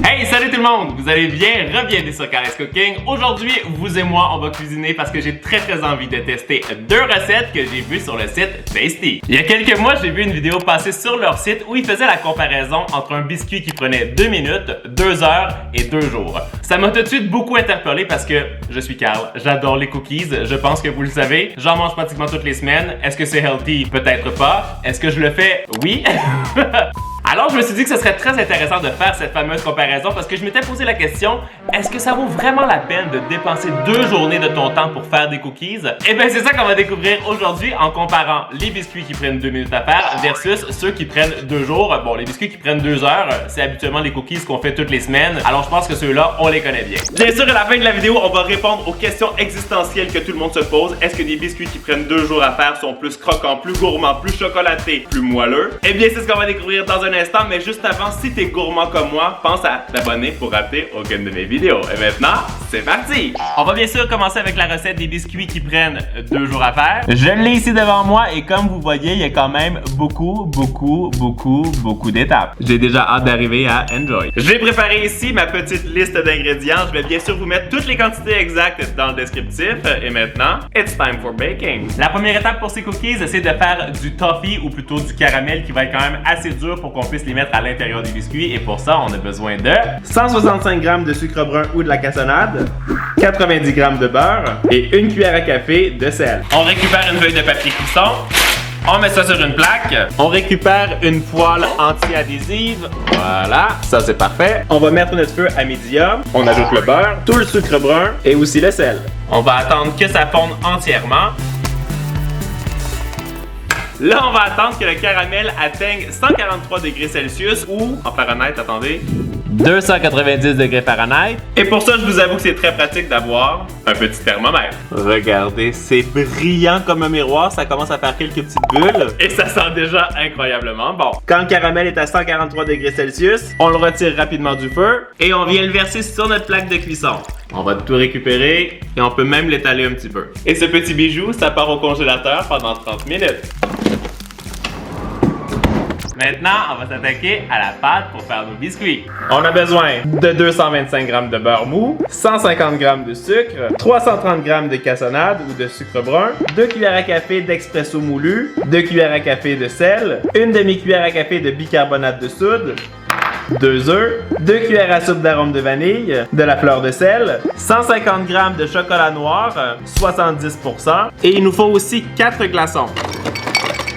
Hey, salut tout le monde! Vous allez bien? Bienvenue sur Caresse Cooking. Aujourd'hui, vous et moi, on va cuisiner parce que j'ai très envie de tester deux recettes que j'ai vues sur le site Tasty. Il y a quelques mois, j'ai vu une vidéo passer sur leur site où ils faisaient la comparaison entre un biscuit qui prenait 2 minutes, 2 heures et 2 jours. Ça m'a tout de suite beaucoup interpellé parce que je suis Carl, j'adore les cookies, je pense que vous le savez. J'en mange pratiquement toutes les semaines. Est-ce que c'est healthy? Peut-être pas. Est-ce que je le fais? Oui. Alors, je me suis dit que ce serait très intéressant de faire cette fameuse comparaison parce que je m'étais posé la question, est-ce que ça vaut vraiment la peine de dépenser 2 journées de ton temps pour faire des cookies? Eh bien, c'est ça qu'on va découvrir aujourd'hui en comparant les biscuits qui prennent 2 minutes à faire versus ceux qui prennent 2 jours. Bon, les biscuits qui prennent 2 heures, c'est habituellement les cookies qu'on fait toutes les semaines. Alors, je pense que ceux-là, on les connaît bien. Bien sûr, à la fin de la vidéo, on va répondre aux questions existentielles que tout le monde se pose. Est-ce que des biscuits qui prennent 2 jours à faire sont plus croquants, plus gourmands, plus chocolatés, plus moelleux? Eh bien, c'est ce qu'on va découvrir dans un instant, mais juste avant, si t'es gourmand comme moi, pense à t'abonner pour rater aucune de mes vidéos. Et maintenant, c'est parti! On va bien sûr commencer avec la recette des biscuits qui prennent 2 jours à faire. Je l'ai ici devant moi et comme vous voyez, il y a quand même beaucoup d'étapes. J'ai déjà hâte d'arriver à enjoy. J'ai préparé ici ma petite liste d'ingrédients. Je vais bien sûr vous mettre toutes les quantités exactes dans le descriptif. Et maintenant, it's time for baking. La première étape pour ces cookies, c'est de faire du toffee ou plutôt du caramel qui va être quand même assez dur pour qu'on puisse les mettre à l'intérieur des biscuits. Et pour ça, on a besoin de 165 g de sucre brun ou de la cassonade, 90 g de beurre et 1 cuillère à café de sel. On récupère une feuille de papier cuisson. On met ça sur une plaque. On récupère une poêle anti-adhésive. Voilà, ça c'est parfait. On va mettre notre feu à médium. On ajoute le beurre, tout le sucre brun et aussi le sel. On va attendre que ça fonde entièrement. Là, on va attendre que le caramel atteigne 143 degrés Celsius ou, en Fahrenheit, attendez, 290 degrés Fahrenheit. Et pour ça, je vous avoue que c'est très pratique d'avoir un petit thermomètre. Regardez, c'est brillant comme un miroir, ça commence à faire quelques petites bulles. Et ça sent déjà incroyablement bon. Quand le caramel est à 143 degrés Celsius, on le retire rapidement du feu et on vient le verser sur notre plaque de cuisson. On va tout récupérer et on peut même l'étaler un petit peu. Et ce petit bijou, ça part au congélateur pendant 30 minutes. Maintenant, on va s'attaquer à la pâte pour faire nos biscuits. On a besoin de 225 g de beurre mou, 150 g de sucre, 330 g de cassonade ou de sucre brun, 2 cuillères à café d'expresso moulu, 2 cuillères à café de sel, 1 demi-cuillère à café de bicarbonate de soude, 2 œufs, 2 cuillères à soupe d'arôme de vanille, de la fleur de sel, 150 g de chocolat noir, 70%, et il nous faut aussi 4 glaçons.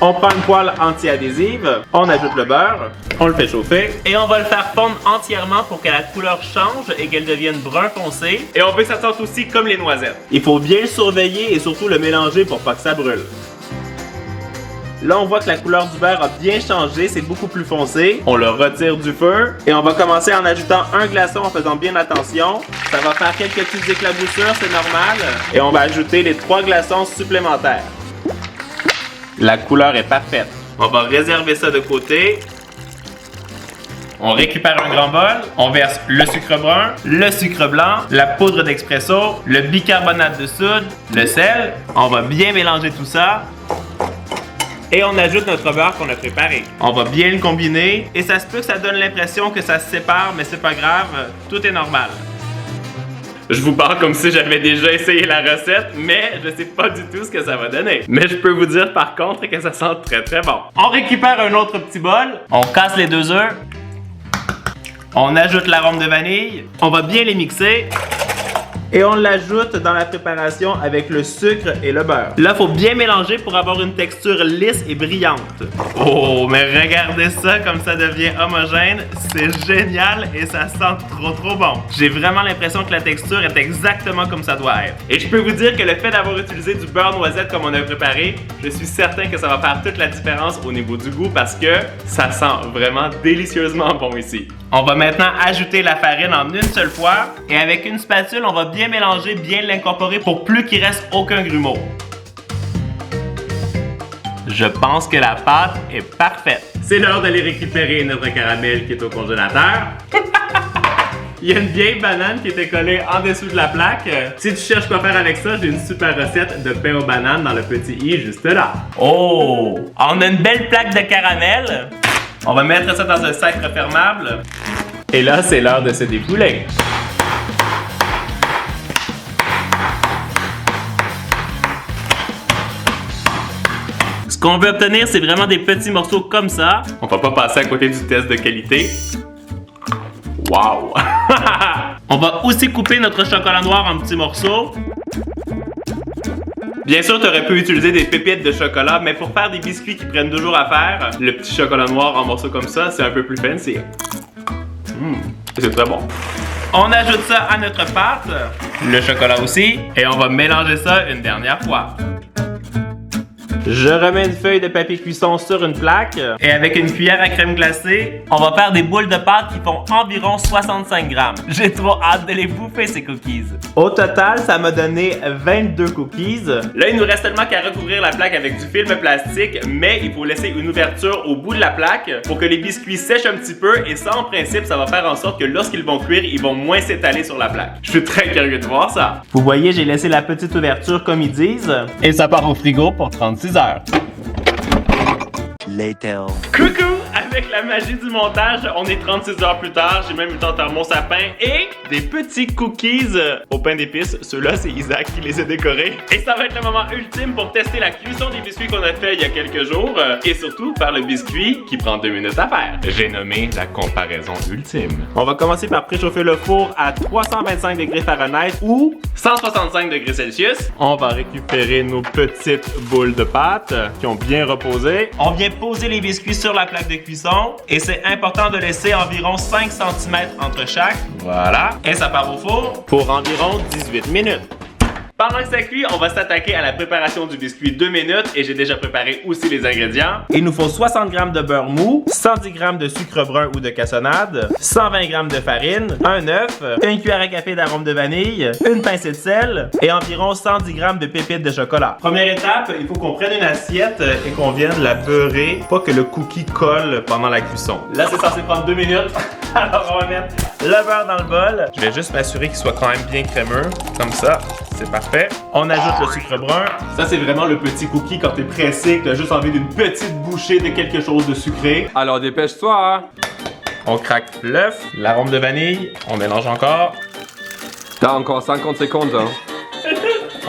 On prend une poêle anti-adhésive, on ajoute le beurre, on le fait chauffer et on va le faire fondre entièrement pour que la couleur change et qu'elle devienne brun foncé. Et on veut que ça sente aussi comme les noisettes. Il faut bien le surveiller et surtout le mélanger pour pas que ça brûle. Là, on voit que la couleur du beurre a bien changé, c'est beaucoup plus foncé. On le retire du feu et on va commencer en ajoutant un glaçon en faisant bien attention. Ça va faire quelques petites éclaboussures, c'est normal. Et on va ajouter les 3 glaçons supplémentaires. La couleur est parfaite. On va réserver ça de côté. On récupère un grand bol. On verse le sucre brun, le sucre blanc, la poudre d'expresso, le bicarbonate de soude, le sel. On va bien mélanger tout ça. Et on ajoute notre beurre qu'on a préparé. On va bien le combiner. Et ça se peut que ça donne l'impression que ça se sépare, mais c'est pas grave. Tout est normal. Je vous parle comme si j'avais déjà essayé la recette, mais je sais pas du tout ce que ça va donner. Mais je peux vous dire par contre que ça sent très bon. On récupère un autre petit bol, on casse les 2 œufs, on ajoute l'arôme de vanille, on va bien les mixer et on l'ajoute dans la préparation avec le sucre et le beurre. Là, il faut bien mélanger pour avoir une texture lisse et brillante. Oh, mais regardez ça comme ça devient homogène. C'est génial et ça sent trop bon. J'ai vraiment l'impression que la texture est exactement comme ça doit être. Et je peux vous dire que le fait d'avoir utilisé du beurre noisette comme on a préparé, je suis certain que ça va faire toute la différence au niveau du goût parce que ça sent vraiment délicieusement bon ici. On va maintenant ajouter la farine en une seule fois et avec une spatule, on va bien mélanger, bien l'incorporer pour plus qu'il reste aucun grumeau. Je pense que la pâte est parfaite. C'est l'heure d'aller récupérer notre caramel qui est au congélateur. Il y a une vieille banane qui était collée en dessous de la plaque. Si tu cherches quoi faire avec ça, j'ai une super recette de pain aux bananes dans le petit i juste là. Oh! On a une belle plaque de caramel. On va mettre ça dans un sac refermable. Et là, c'est l'heure de se dépouler. Ce qu'on veut obtenir, c'est vraiment des petits morceaux comme ça. On va pas passer à côté du test de qualité. Wow! On va aussi couper notre chocolat noir en petits morceaux. Bien sûr, tu aurais pu utiliser des pépites de chocolat, mais pour faire des biscuits qui prennent 2 jours à faire, le petit chocolat noir en morceaux comme ça, c'est un peu plus fancy. C'est très bon. On ajoute ça à notre pâte, le chocolat aussi, et on va mélanger ça une dernière fois. Je remets une feuille de papier cuisson sur une plaque et avec une cuillère à crème glacée, on va faire des boules de pâte qui font environ 65 grammes. J'ai trop hâte de les bouffer ces cookies. Au total, ça m'a donné 22 cookies. Là, il nous reste seulement qu'à recouvrir la plaque avec du film plastique, mais il faut laisser une ouverture au bout de la plaque pour que les biscuits sèchent un petit peu et ça, en principe, ça va faire en sorte que lorsqu'ils vont cuire, ils vont moins s'étaler sur la plaque. Je suis très curieux de voir ça. Vous voyez, j'ai laissé la petite ouverture comme ils disent et ça part au frigo pour 36 heures. Later. Coucou! Avec la magie du montage, on est 36 heures plus tard. J'ai même eu le temps de faire mon sapin et des petits cookies au pain d'épices. Ceux-là, c'est Isaac qui les a décorés. Et ça va être le moment ultime pour tester la cuisson des biscuits qu'on a fait il y a quelques jours et surtout faire le biscuit qui prend 2 minutes à faire. J'ai nommé la comparaison ultime. On va commencer par préchauffer le four à 325 degrés Fahrenheit ou 165 degrés Celsius. On va récupérer nos petites boules de pâte qui ont bien reposé. On vient poser les biscuits sur la plaque de cuisson et c'est important de laisser environ 5 cm entre chaque. Voilà. Et ça part au four pour environ 18 minutes. Pendant que ça cuit, on va s'attaquer à la préparation du biscuit 2 minutes et j'ai déjà préparé aussi les ingrédients. Il nous faut 60 g de beurre mou, 110 g de sucre brun ou de cassonade, 120 g de farine, un œuf, une cuillère à café d'arôme de vanille, une pincée de sel et environ 110 g de pépites de chocolat. Première étape, il faut qu'on prenne une assiette et qu'on vienne la beurrer, pas que le cookie colle pendant la cuisson. Là, c'est censé prendre 2 minutes. Alors, on va mettre le beurre dans le bol. Je vais juste m'assurer qu'il soit quand même bien crémeux, comme ça. C'est parfait. On ajoute le sucre brun. Ça, c'est vraiment le petit cookie quand t'es pressé, que t'as juste envie d'une petite bouchée de quelque chose de sucré. Alors dépêche-toi, hein. On craque l'œuf, l'arôme de vanille, on mélange encore. T'as encore 50 secondes, hein.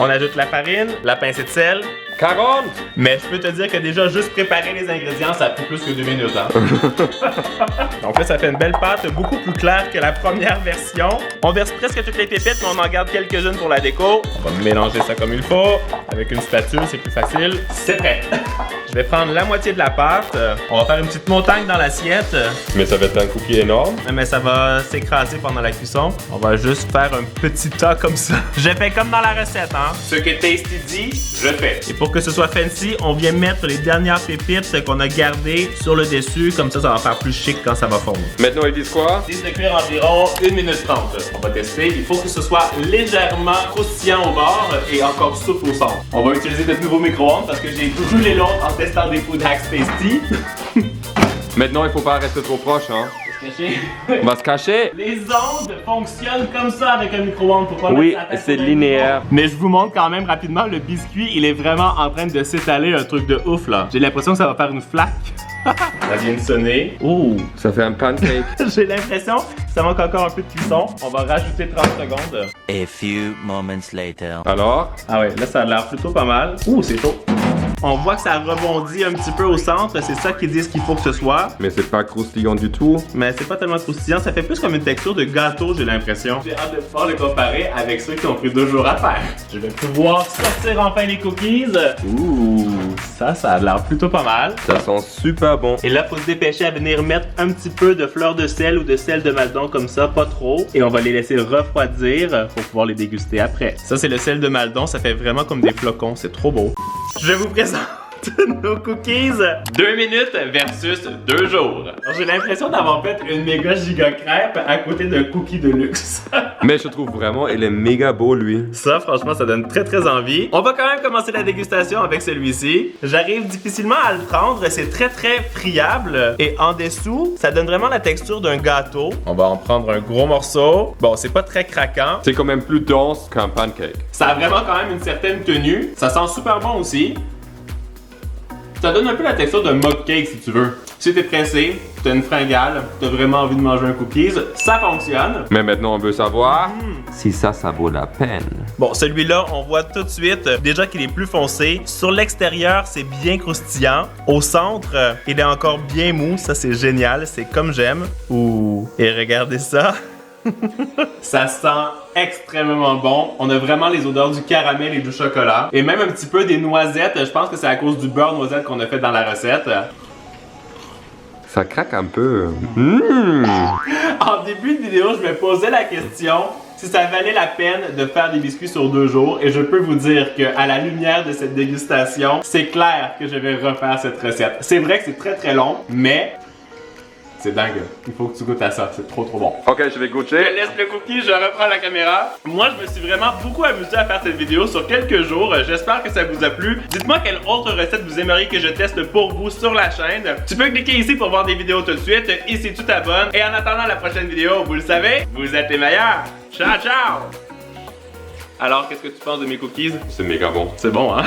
On ajoute la farine, la pincée de sel. 40! Mais je peux te dire que déjà, juste préparer les ingrédients, ça a pris plus que 2 minutes, hein. Donc là, ça fait une belle pâte, beaucoup plus claire que la première version. On verse presque toutes les pépites, mais on en garde quelques-unes pour la déco. On va mélanger ça comme il faut. Avec une spatule, c'est plus facile. C'est prêt! Je vais prendre la moitié de la pâte. On va faire une petite montagne dans l'assiette. Mais ça va être un cookie énorme. Mais ça va s'écraser pendant la cuisson. On va juste faire un petit tas comme ça. Je fais comme dans la recette, hein. Ce que Tasty dit, je fais. Et pour que ce soit fancy, on vient mettre les dernières pépites qu'on a gardées sur le dessus. Comme ça, ça va faire plus chic quand ça va fondre. Maintenant, ils disent quoi? Ils disent de cuire environ 1 minute 30. On va tester. Il faut que ce soit légèrement croustillant au bord et encore souple au centre. On va utiliser de nouveaux micro-ondes parce que j'ai brûlé l'autre en testant des food hacks Tasty. Maintenant, il faut pas rester trop proche, hein. On va se cacher. Les ondes fonctionnent comme ça avec un micro-ondes. Oui, c'est linéaire. Mais je vous montre quand même rapidement, le biscuit, il est vraiment en train de s'étaler, un truc de ouf là. J'ai l'impression que ça va faire une flaque. Ça vient de sonner. Ouh! Ça fait un pancake. J'ai l'impression que ça manque encore un peu de cuisson. On va rajouter 30 secondes. A few moments later. Alors? Ah ouais, là ça a l'air plutôt pas mal. Ouh, c'est chaud. On voit que ça rebondit un petit peu au centre, c'est ça qu'ils disent qu'il faut que ce soit. Mais c'est pas croustillant du tout. Mais c'est pas tellement croustillant, ça fait plus comme une texture de gâteau, j'ai l'impression. J'ai hâte de pouvoir le comparer avec ceux qui ont pris 2 jours à faire. Je vais pouvoir sortir enfin les cookies. Ouh, ça a l'air plutôt pas mal. Ça sent super bon. Et là, faut se dépêcher à venir mettre un petit peu de fleur de sel ou de sel de Maldon comme ça, pas trop. Et on va les laisser refroidir pour pouvoir les déguster après. Ça, c'est le sel de Maldon, ça fait vraiment comme des flocons, c'est trop beau. Je vous présente nos cookies 2 minutes versus 2 jours. J'ai l'impression d'avoir fait une méga giga crêpe à côté d'un cookie de luxe. Mais je trouve vraiment, il est méga beau, lui. Ça, franchement, ça donne très très envie. On va quand même commencer la dégustation avec celui-ci. J'arrive difficilement à le prendre, c'est très très friable. Et en dessous, ça donne vraiment la texture d'un gâteau. On va en prendre un gros morceau. Bon, c'est pas très craquant. C'est quand même plus dense qu'un pancake. Ça a vraiment quand même une certaine tenue. Ça sent super bon aussi. Ça donne un peu la texture d'un mug cake si tu veux. Si t'es pressé, t'as une fringale, t'as vraiment envie de manger un cookies, ça fonctionne. Mais maintenant, on veut savoir si ça vaut la peine. Bon, celui-là, on voit tout de suite déjà qu'il est plus foncé. Sur l'extérieur, c'est bien croustillant. Au centre, il est encore bien mou. Ça, c'est génial. C'est comme j'aime. Ouh. Et regardez ça. Ça sent extrêmement bon. On a vraiment les odeurs du caramel et du chocolat. Et même un petit peu des noisettes. Je pense que c'est à cause du beurre noisette qu'on a fait dans la recette. Ça craque un peu. En début de vidéo, je me posais la question si ça valait la peine de faire des biscuits sur 2 jours. Et je peux vous dire qu'à la lumière de cette dégustation, c'est clair que je vais refaire cette recette. C'est vrai que c'est très très long, mais c'est dingue. Il faut que tu goûtes à ça. C'est trop trop bon. Ok, je vais goûter. Je laisse le cookie, je reprends la caméra. Moi, je me suis vraiment beaucoup amusé à faire cette vidéo sur quelques jours. J'espère que ça vous a plu. Dites-moi quelle autre recette vous aimeriez que je teste pour vous sur la chaîne. Tu peux cliquer ici pour voir des vidéos tout de suite. Ici, tu t'abonnes. Et en attendant la prochaine vidéo, vous le savez, vous êtes les meilleurs. Ciao, ciao! Alors, qu'est-ce que tu penses de mes cookies? C'est méga bon. C'est bon, hein?